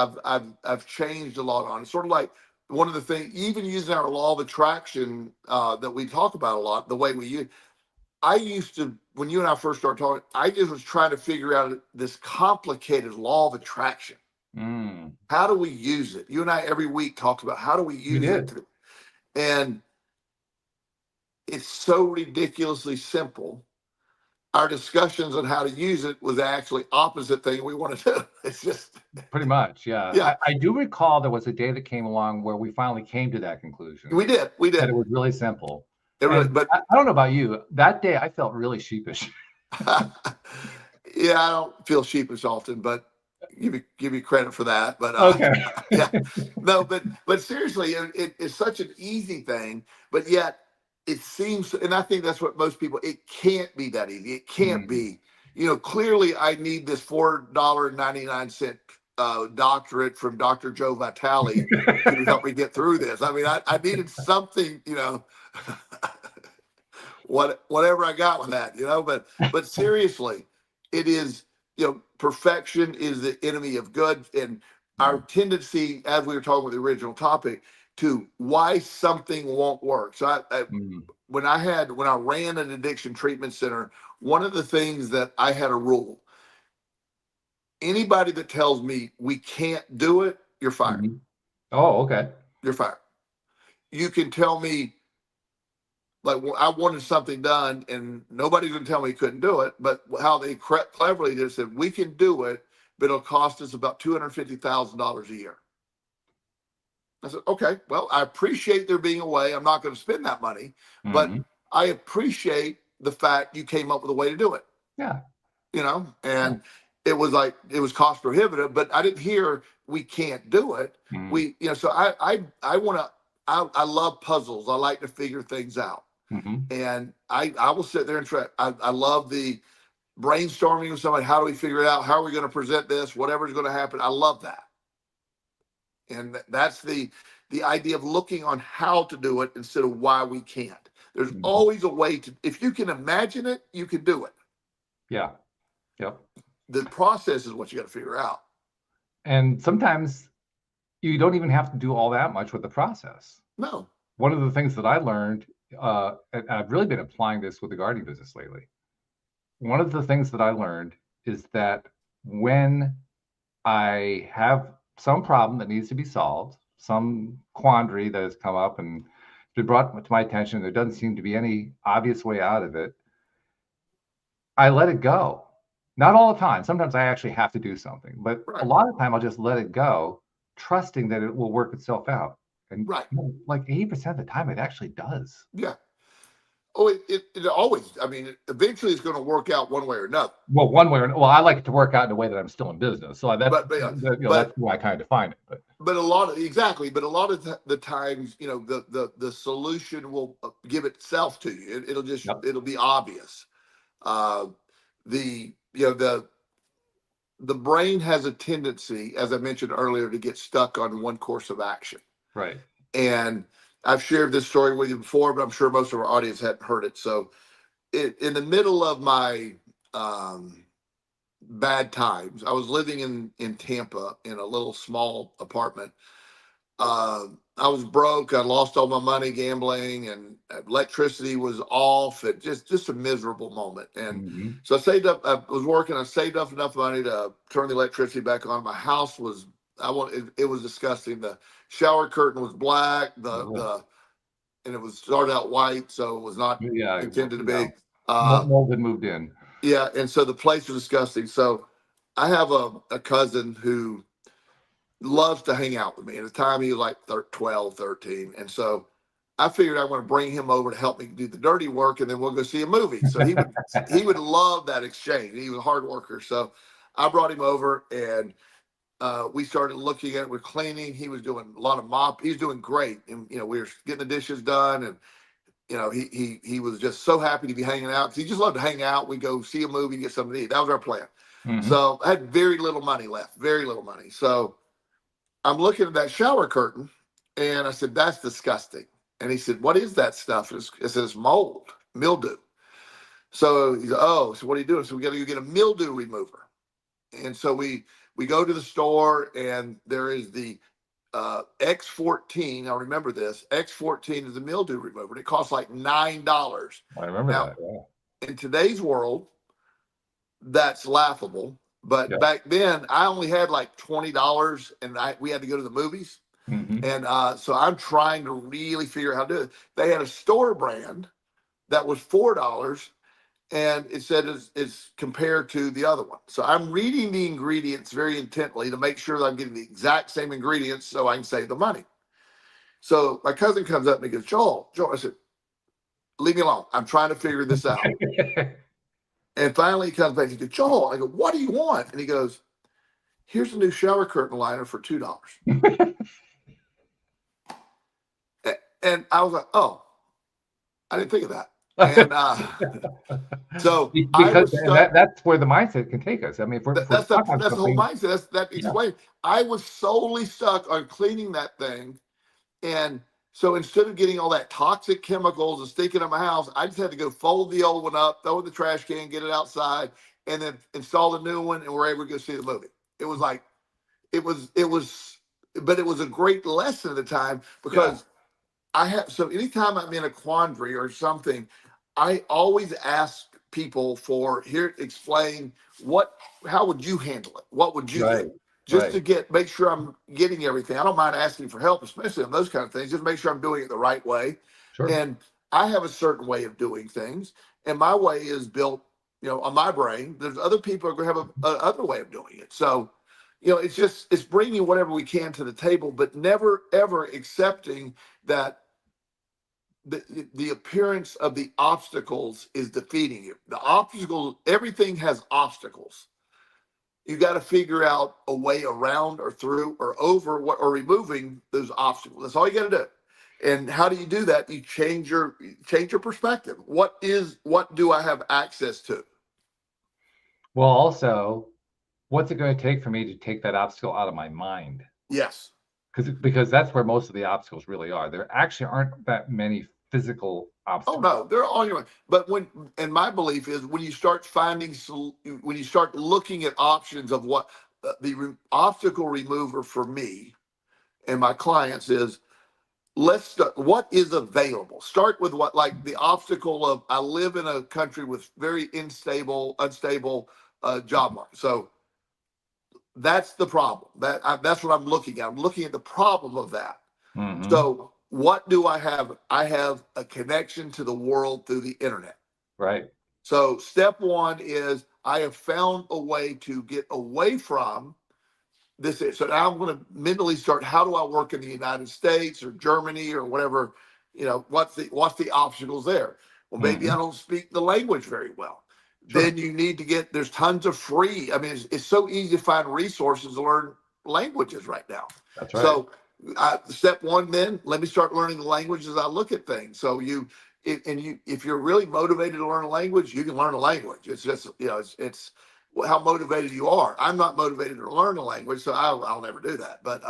I've changed a lot on. It's sort of like one of the things, even using our law of attraction that we talk about a lot, the way we use. I used to, when you and I first started talking, I just was trying to figure out this complicated law of attraction. How do we use it? You and I every week talk about how do we use it? And it's so ridiculously simple. Our discussions on how to use it was actually opposite thing we want to do. It's just pretty much, yeah. I do recall there was a day that came along where we finally came to that conclusion. We did. That it was really simple. But I don't know about you. That day, I felt really sheepish. Yeah, I don't feel sheepish often, but give you credit for that. But okay, no, but seriously, it's such an easy thing, but yet it seems, and I think that's what most people. It can't be that easy. It can't be. Clearly, I need this $4.99 doctorate from Dr. Joe Vitale to help me get through this. I mean, I needed something, whatever I got with that, but seriously, it is, perfection is the enemy of good. And our tendency, as we were talking with the original topic, to why something won't work. So when I ran an addiction treatment center, one of the things that I had a rule, anybody that tells me we can't do it, you're fired. Oh, okay. You're fired. You can tell me, like, I wanted something done and nobody's going to tell me he couldn't do it, but how they cleverly just said, we can do it, but it'll cost us about $250,000 a year. I said, okay, well, I appreciate there being a way. I'm not going to spend that money, but I appreciate the fact you came up with a way to do it. Yeah. And it was cost prohibitive, but I didn't hear we can't do it. So I love puzzles. I like to figure things out. And I will sit there and try. I love the brainstorming with somebody. How do we figure it out? How are we going to present this? Whatever's going to happen. I love that. And that's the idea of looking on how to do it instead of why we can't. There's always a way to, if you can imagine it, you can do it. Yeah. Yep. The process is what you got to figure out. And sometimes you don't even have to do all that much with the process. No. One of the things that I learned, and I've really been applying this with the gardening business lately. One of the things that I learned is that when I have some problem that needs to be solved, some quandary that has come up and been brought to my attention, there doesn't seem to be any obvious way out of it, I let it go. Not all the time. Sometimes I actually have to do something, but a lot of the time I'll just let it go, trusting that it will work itself out. And like 80% of the time, it actually does. Yeah. Oh, it always, I mean, eventually it's going to work out one way or another. Well, I like it to work out in a way that I'm still in business. So that's, that's why I kind of define it. But a lot of, but a lot of the times, the solution will give itself to you. It'll just, it'll be obvious. The brain has a tendency, as I mentioned earlier, to get stuck on one course of action. Right. And I've shared this story with you before, but I'm sure most of our audience hadn't heard it. So in the middle of my bad times, I was living in Tampa in a little small apartment. I was broke. I lost all my money gambling, and electricity was off. It just a miserable moment. And so I saved up. I was working. I saved up enough money to turn the electricity back on. My house was, it was disgusting. The shower curtain was black. And it was started out white, so it was not intended to be. Mold had moved in. Yeah, and so the place was disgusting. So I have a cousin who loves to hang out with me. At the time, he was like 12, 13. And so I figured I want to bring him over to help me do the dirty work, and then we'll go see a movie. So he would love that exchange. He was a hard worker. So I brought him over, and we started looking at it. We're cleaning. He was doing a lot of mop. He's doing great. And, we were getting the dishes done. And, he was just so happy to be hanging out. He just loved to hang out. We go see a movie, get something to eat. That was our plan. So I had very little money left, very little money. So I'm looking at that shower curtain, and I said, that's disgusting. And he said, what is that stuff? It says mold, mildew. So he said, oh, so what are you doing? So we got to go get a mildew remover. And so we go to the store, and there is the X14. I remember this. X14 is a mildew remover. And it costs like $9. I remember that. Yeah. In today's world, that's laughable. But back then, I only had like $20, and we had to go to the movies. And so I'm trying to really figure out how to do it. They had a store brand that was $4, and it said it's compared to the other one. So I'm reading the ingredients very intently to make sure that I'm getting the exact same ingredients so I can save the money. So my cousin comes up and he goes, Joel, I said, leave me alone. I'm trying to figure this out. And finally he comes back and he goes, Joel, I go, what do you want? And he goes, here's a new shower curtain liner for $2. And I was like, oh, I didn't think of that. And so that's where the mindset can take us. I mean, that's the whole mindset. That explains. I was solely stuck on cleaning that thing, and so instead of getting all that toxic chemicals and stinking in my house, I just had to go fold the old one up, throw it in the trash can, get it outside, and then install the new one, and we're able to go see the movie. It was like, but it was a great lesson at the time because so anytime I'm in a quandary or something, I always ask people explain how would you handle it? What would you do? Just to make sure I'm getting everything. I don't mind asking for help, especially on those kind of things. Just make sure I'm doing it the right way. Sure. And I have a certain way of doing things, and my way is built, on my brain. There's other people are going to have another way of doing it. So, it's bringing whatever we can to the table, but never ever accepting that the appearance of the obstacles is defeating you. The obstacles, everything has obstacles. You got to figure out a way around or through or over or removing those obstacles. That's all you got to do. And how do you do that? You change your perspective. What do I have access to? Well, also, what's it going to take for me to take that obstacle out of my mind? Yes. Because that's where most of the obstacles really are. There actually aren't that many physical obstacles. Oh no, they're all your way. But my belief is when you start looking at options of what the obstacle remover for me and my clients is, let's start. What is available? Start with what, like the obstacle of I live in a country with very unstable job market. So that's the problem. That's what I'm looking at. I'm looking at the problem of that. Mm-hmm. So what do I have? I have a connection to the world through the internet. Right. So step one is I have found a way to get away from this. So now I'm going to mentally start, how do I work in the United States or Germany or whatever, what's the obstacles there? Well, maybe I don't speak the language very well. Sure. Then you need to there's tons of free. I mean, it's so easy to find resources to learn languages right now. That's right. So step one, then let me start learning the language as I look at things. So if you're really motivated to learn a language, you can learn a language. It's just, it's how motivated you are. I'm not motivated to learn a language, so I'll never do that. But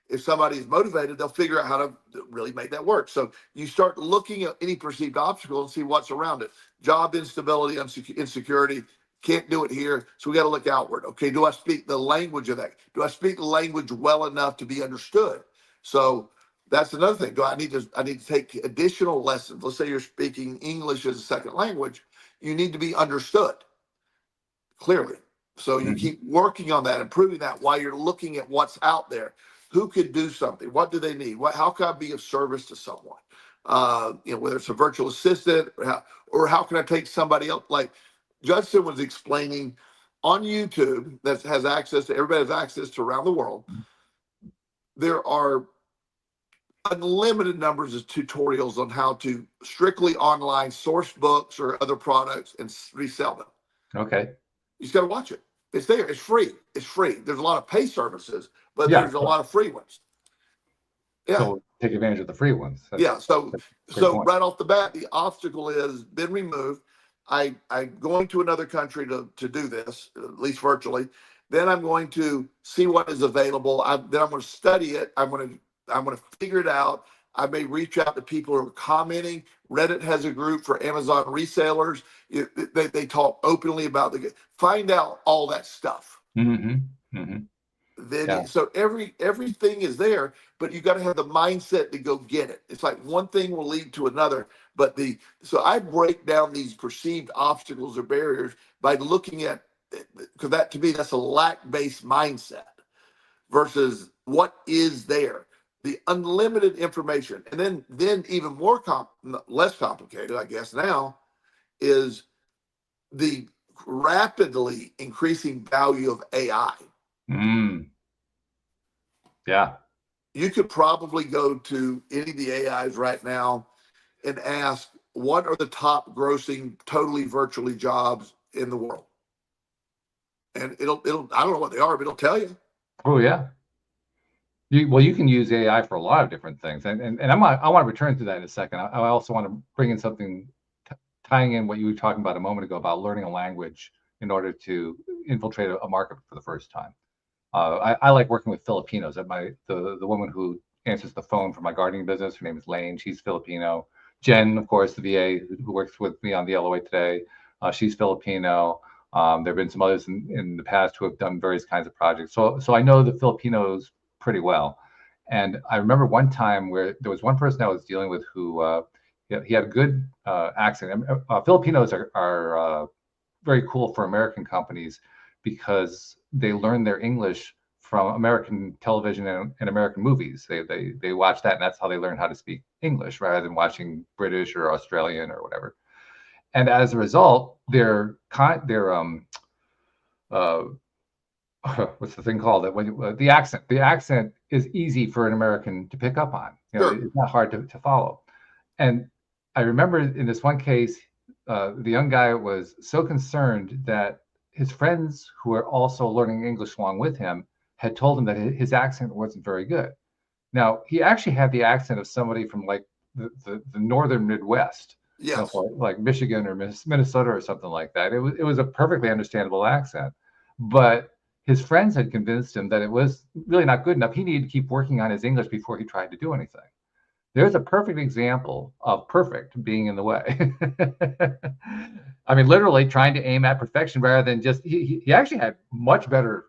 if somebody's motivated, they'll figure out how to really make that work. So you start looking at any perceived obstacle and see what's around it. Job instability, insecurity, can't do it here, so we got to look outward. Okay, do I speak the language of that? Do I speak the language well enough to be understood? So that's another thing. I need to take additional lessons. Let's say you're speaking English as a second language. You need to be understood clearly. So you keep working on that, improving that while you're looking at what's out there. Who could do something? What do they need? How can I be of service to someone? Whether it's a virtual assistant or how can I take somebody else? Like Judson was explaining on YouTube, that has access to, everybody has access to around the world. There are unlimited numbers of tutorials on how to strictly online source books or other products and resell them. Okay. You just got to watch it. It's there. It's free. It's free. There's a lot of pay services, but there's a lot of free ones. Yeah. So take advantage of the free ones. So right off the bat, the obstacle has been removed. I'm going to another country to do this, at least virtually. Then I'm going to see what is available. Then I'm going to study it. I'm going to figure it out. I may reach out to people who are commenting. Reddit has a group for Amazon resellers. They talk openly about find out all that stuff. Then so everything is there, but you got to have the mindset to go get it. It's like one thing will lead to another. But so I break down these perceived obstacles or barriers by looking at, because that to me that's a lack-based mindset versus what is there. The unlimited information, and then even more less complicated, I guess now, is the rapidly increasing value of AI. Yeah. You could probably go to any of the AIs right now and ask, what are the top grossing totally virtually jobs in the world? And it'll I don't know what they are, but it'll tell you. Oh yeah. You can use AI for a lot of different things, and I want to return to that in a second. I also want to bring in something tying in what you were talking about a moment ago about learning a language in order to infiltrate a market for the first time. I like working with Filipinos. The woman who answers the phone for my gardening business, her name is Lane. She's Filipino. Jen, of course, the VA who works with me on the LOA today, she's Filipino. There have been some others in the past who have done various kinds of projects. So I know the Filipinos pretty well. And I remember one time where there was one person I was dealing with who he had a good accent. Filipinos are very cool for American companies because they learn their English from American television and American movies. They watch that, and that's how they learn how to speak English rather than watching British or Australian or whatever. And as a result, their what's the thing called? The accent is easy for an American to pick up on. It's not hard to follow. And I remember in this one case, the young guy was so concerned that his friends who were also learning English along with him had told him that his accent wasn't very good. Now, he actually had the accent of somebody from like the northern Midwest, like Michigan or Minnesota or something like that. It was a perfectly understandable accent, but his friends had convinced him that it was really not good enough. He needed to keep working on his English before he tried to do anything. There's a perfect example of perfect being in the way. I mean, literally trying to aim at perfection rather than just, he actually had much better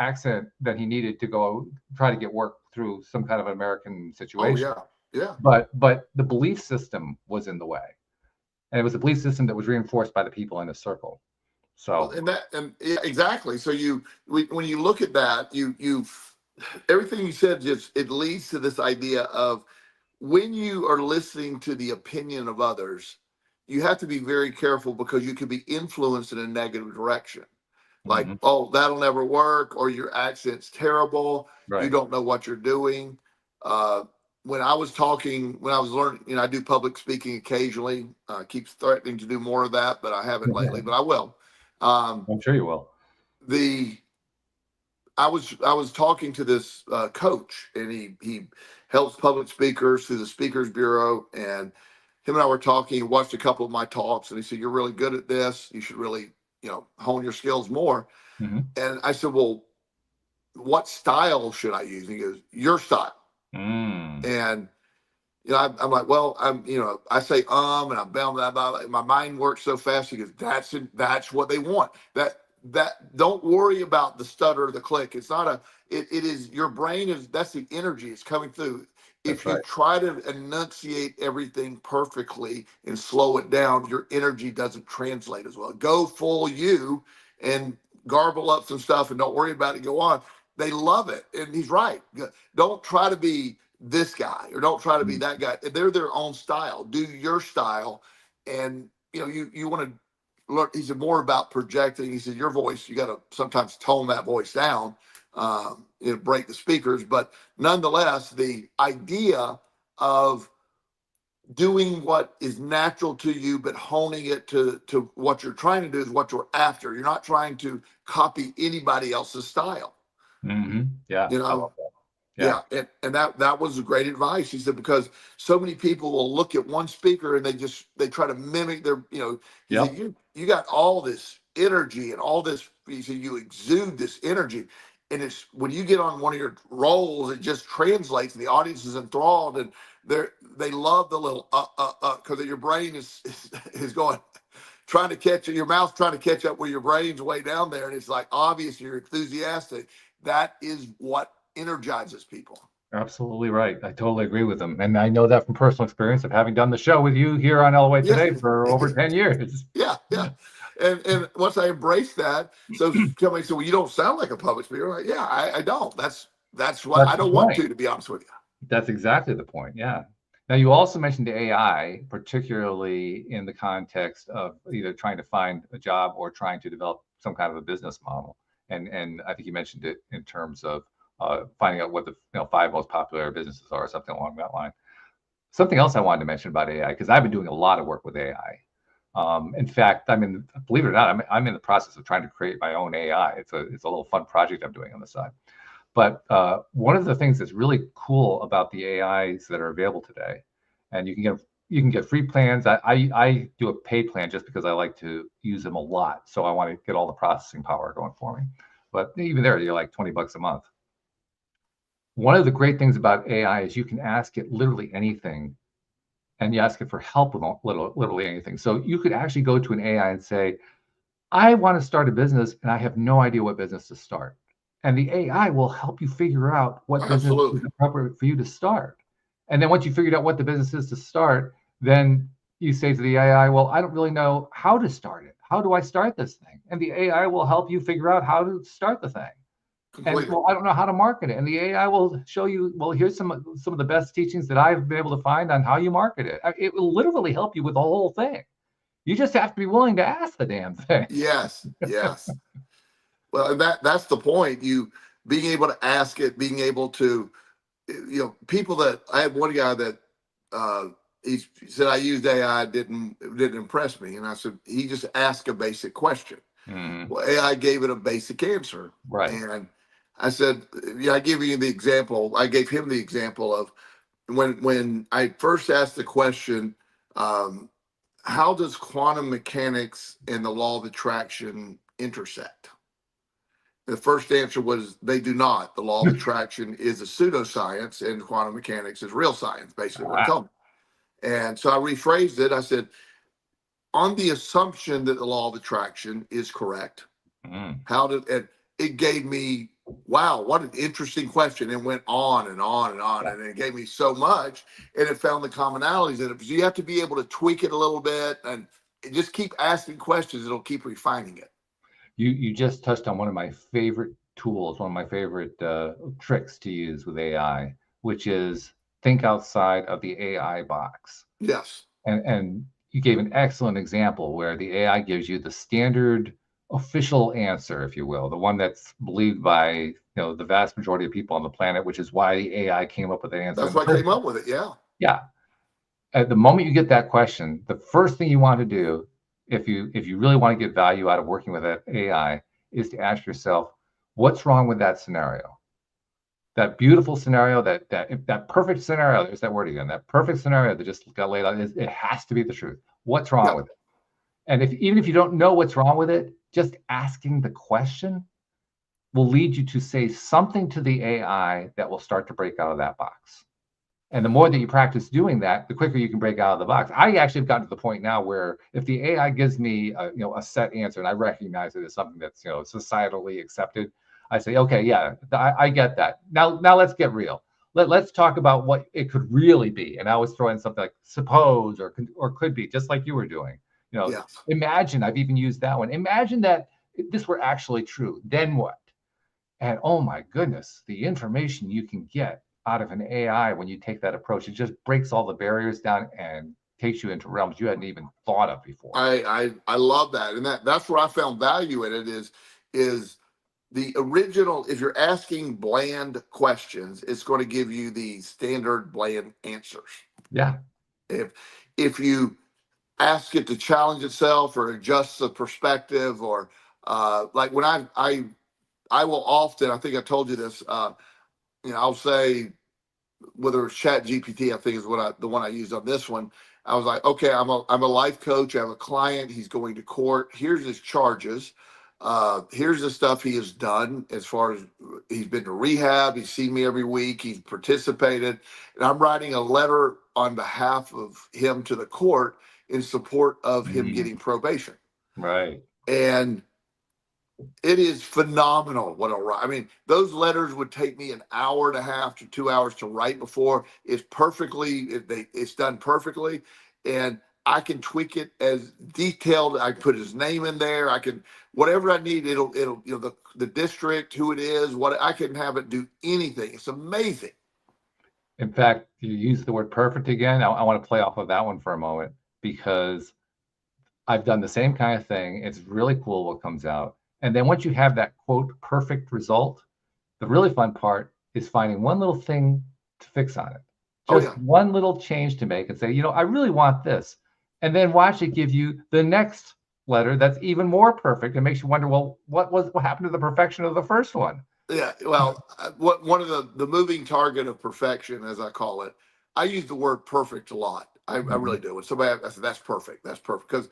accent than he needed to go try to get work through some kind of an American situation. Oh, yeah. But the belief system was in the way. And it was a belief system that was reinforced by the people in his circle. So, exactly. So when you look at that, everything you said, just it leads to this idea of when you are listening to the opinion of others, you have to be very careful because you can be influenced in a negative direction. Like, oh, that'll never work, or your accent's terrible. Right. You don't know what you're doing. When I was learning, I do public speaking occasionally. Keep threatening to do more of that, but I haven't lately, but I will. I'm sure you will. I was talking to this coach, and he helps public speakers through the Speakers Bureau, and him and I were talking. He watched a couple of my talks, and he said, "You're really good at this. You should really, hone your skills more." And I said, "Well, what style should I use?" And he goes, "Your style." And I'm like, "Well, I say and I'm bound that my mind works so fast." He goes, "That's what they want. That don't worry about the stutter or the click. It's not it is your brain that's the energy. It's coming through. If you try to enunciate everything perfectly and slow it down, your energy doesn't translate as well. Go full you and garble up some stuff and don't worry about it. Go on." They love it. And he's right. Don't try to be this guy or don't try to be that guy. They're their own style. Do your style. And, you want to learn. He said more about projecting. He said, your voice, you got to sometimes tone that voice down, break the speakers. But nonetheless, the idea of doing what is natural to you, but honing it to what you're trying to do is what you're after. You're not trying to copy anybody else's style. Yeah. Yeah. And that was great advice. He said, because so many people will look at one speaker and they try to mimic their, he said, you got all this energy and all this, he said, you exude this energy. And it's when you get on one of your roles, it just translates and the audience is enthralled and they love the little, because your brain is going, trying to catch your mouth, trying to catch up with your brain's way down there. And it's like, obvious you're enthusiastic. That is what energizes people. Absolutely right. I totally agree with them. And I know that from personal experience of having done the show with you here on LOA Today for over 10 years. Yeah. And once I embraced that, so somebody said, well, you don't sound like a public speaker. I'm like, yeah, I don't. That's what I don't want to be honest with you. That's exactly the point. Yeah. Now, you also mentioned AI, particularly in the context of either trying to find a job or trying to develop some kind of a business model. And I think you mentioned it in terms of finding out what the 5 most popular businesses are, or something along that line. Something else I wanted to mention about AI, because I've been doing a lot of work with AI. In fact, believe it or not, I'm in the process of trying to create my own AI. It's a little fun project I'm doing on the side. But one of the things that's really cool about the AIs that are available today, and you can get free plans. I do a paid plan just because I like to use them a lot. So I want to get all the processing power going for me. But even there, you're like $20 a month. One of the great things about AI is you can ask it literally anything, and you ask it for help with literally anything. So you could actually go to an AI and say, I want to start a business and I have no idea what business to start. And the AI will help you figure out what business is appropriate for you to start. And then once you figured out what the business is to start, then you say to the AI, well, I don't really know how to start it. How do I start this thing? And the AI will help you figure out how to start the thing. Completely. And well, I don't know how to market it. And the AI will show you, well, here's some of the best teachings that I've been able to find on how you market it. It will literally help you with the whole thing. You just have to be willing to ask the damn thing. Yes. Well, that's the point. You being able to ask it, being able to, people that I had one guy that he said I used AI, didn't impress me, and I said he just asked a basic question. Well, AI gave it a basic answer, right? And I said, I gave you the example. I gave him the example of when I first asked the question, how does quantum mechanics and the law of attraction intersect? The first answer was they do not. The law of attraction is a pseudoscience and quantum mechanics is real science, basically what it told me. And so I rephrased it. I said, on the assumption that the law of attraction is correct, and it gave me, wow, what an interesting question. It went on and on and on, and it gave me so much, and it found the commonalities in it. So you have to be able to tweak it a little bit and just keep asking questions. It'll keep refining it. You just touched on one of my favorite tools, one of my favorite tricks to use with AI, which is think outside of the AI box. Yes. And you gave an excellent example where the AI gives you the standard official answer, if you will, the one that's believed by the vast majority of people on the planet, which is why the AI came up with that answer. That's why I came up with it. Yeah. Yeah. At the moment you get that question, the first thing you want to do, if you really want to get value out of working with that AI, is to ask yourself, what's wrong with that scenario? That beautiful scenario, that perfect scenario, there's that word again, that perfect scenario that just got laid out, it has to be the truth. What's wrong with it? And even if you don't know what's wrong with it, just asking the question will lead you to say something to the AI that will start to break out of that box. And the more that you practice doing that, the quicker you can break out of the box. I actually have gotten to the point now where if the AI gives me a set answer and I recognize it as something that's societally accepted, I say, okay, yeah, I get that. Now let's get real. Let's talk about what it could really be. And I always throw in something like suppose or could be, just like you were doing. Imagine, I've even used that one. Imagine that this were actually true. Then what? And oh my goodness, the information you can get out of an AI when you take that approach, it just breaks all the barriers down and takes you into realms you hadn't even thought of before. I love that. And that's where I found value in it is the original. If you're asking bland questions, it's going to give you the standard bland answers. Yeah. If you ask it to challenge itself or adjust the perspective, or like when I will often, I think I told you this, I'll say, whether it's Chat GPT, I think is the one I used on this one. I was like, okay, I'm a life coach. I have a client. He's going to court. Here's his charges. Here's the stuff he has done as far as he's been to rehab. He's seen me every week. He's participated. And I'm writing a letter on behalf of him to the court in support of him getting probation. Right. And it is phenomenal what I'll write. I mean, those letters would take me an hour and a half to 2 hours to write before. It's done perfectly. And I can tweak it as detailed. I put his name in there. I can, whatever I need, it'll the district, who it is, what I can have it do anything. It's amazing. In fact, you use the word perfect again. I want to play off of that one for a moment because I've done the same kind of thing. It's really cool what comes out. And then once you have that quote perfect result, the really fun part is finding one little thing to fix on it. Just one little change to make and say, I really want this. And then watch it give you the next letter that's even more perfect and makes you wonder, well, what happened to the perfection of the first one? Yeah, well, one of the moving target of perfection, as I call it, I use the word perfect a lot. I really do. When somebody, I say, that's perfect, because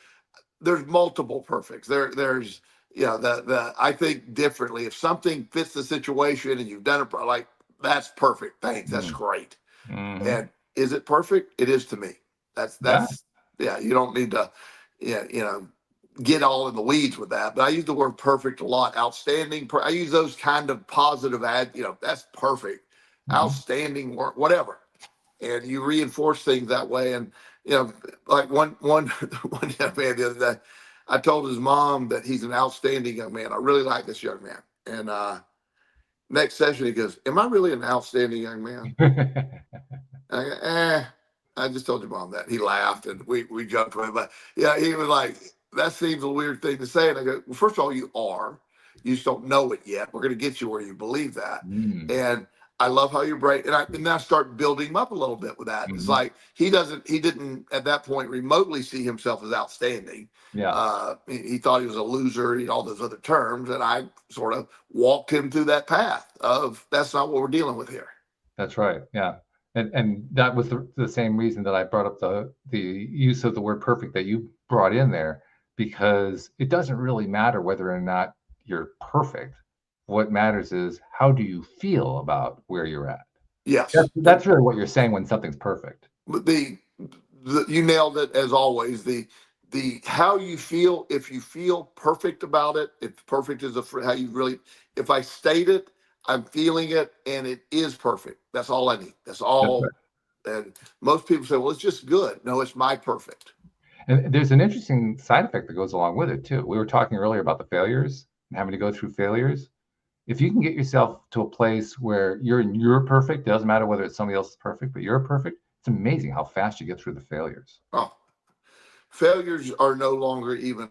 there's multiple perfects. There's I think differently. If something fits the situation and you've done it like, that's perfect. Thanks. That's great. And is it perfect? It is to me. That's you don't need to get all in the weeds with that. But I use the word perfect a lot. Outstanding. I use those kind of positive that's perfect. Outstanding work, whatever. And you reinforce things that way. And like one young man the other day, I told his mom that he's an outstanding young man. I really like this young man. And next session, he goes, "Am I really an outstanding young man?" I go, I just told your mom that. He laughed and we joked with him. But yeah, he was like, that seems a weird thing to say. And I go, well, first of all, you are. You just don't know it yet. We're going to get you where you believe that. And I love how you break, and then I start building him up a little bit with that. It's like he didn't at that point remotely see himself as outstanding. Yeah. He thought he was a loser, all those other terms, and I sort of walked him through that path of that's not what we're dealing with here. That's right. Yeah. And that was the same reason that I brought up the use of the word perfect that you brought in there, because it doesn't really matter whether or not you're perfect. What matters is how do you feel about where you're at? Yes. That's really what you're saying when something's perfect. But you nailed it as always. The how you feel, if you feel perfect about it, if perfect is how you really, if I state it, I'm feeling it and it is perfect. That's all I need. That's all. That's right. And most people say, well, it's just good. No, it's my perfect. And there's an interesting side effect that goes along with it too. We were talking earlier about the failures. having to go through failures, if you can get yourself to a place where you're perfect, it doesn't matter whether it's somebody else is perfect, but you're perfect, it's amazing how fast you get through the failures. Oh, failures are no longer even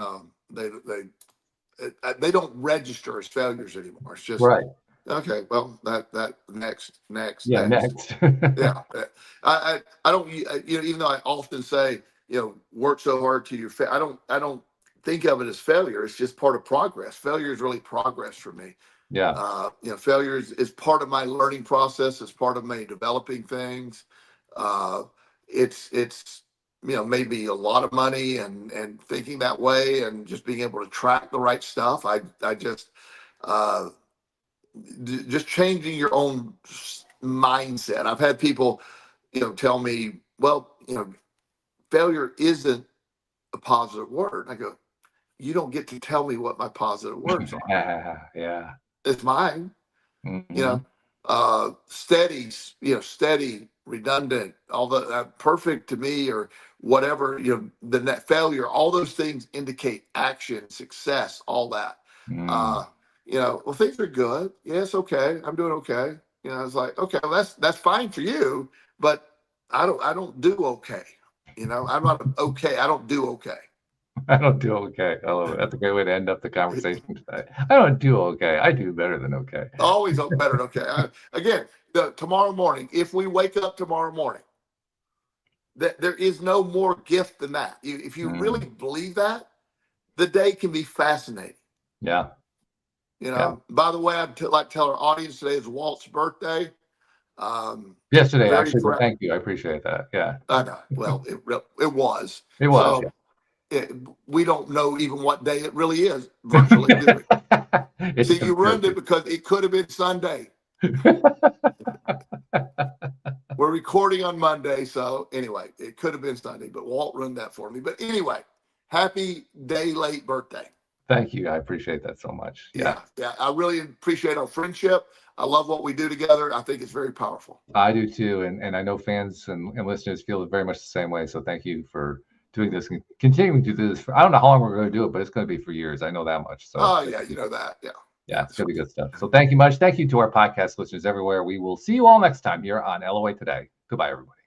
they don't register as failures anymore. It's just right. Okay, well, that next. Yeah, next. Yeah, I don't, even though I often say, work so hard to your I don't think of it as failure. It's just part of progress. Failure is really progress for me. Yeah. Failure is part of my learning process. It's part of me developing things. It's maybe a lot of money and thinking that way and just being able to track the right stuff. I just changing your own mindset. I've had people, tell me, well, failure isn't a positive word. I go, you don't get to tell me what my positive words are. Yeah. It's mine. Steady, steady, redundant, all the perfect to me or whatever, the net failure, all those things indicate action, success, all that. Well, things are good. Yes, okay, I'm doing okay. It's like, okay, well, that's fine for you, but I don't do okay. I'm not okay. I don't do okay. I don't do okay. I love it. That's a great way to end up the conversation today. I don't do okay. I do better than okay. Always better than okay. Again, tomorrow morning, if we wake up tomorrow morning, there is no more gift than that. If you really believe that, the day can be fascinating. Yeah. By the way, I'd like to tell our audience today is Walt's birthday. Yesterday, actually, but thank you. I appreciate that. Yeah. I know. Well, it was. It was. So, we don't know even what day it really is virtually, do we? See, you ruined it because it could have been Sunday. We're recording on Monday, so anyway, it could have been Sunday, but Walt ruined that for me. But anyway, happy day late birthday. Thank you. I appreciate that so much. Yeah. I really appreciate our friendship. I love what we do together. I think it's very powerful. I do too. And I know fans and listeners feel very much the same way. So thank you for doing this and continuing to do this. I don't know how long we're going to do it, but it's going to be for years. I know that much. So you know that. Yeah, it's going to be good stuff. So thank you much. Thank you to our podcast listeners everywhere. We will see you all next time here on LOA Today. Goodbye, everybody.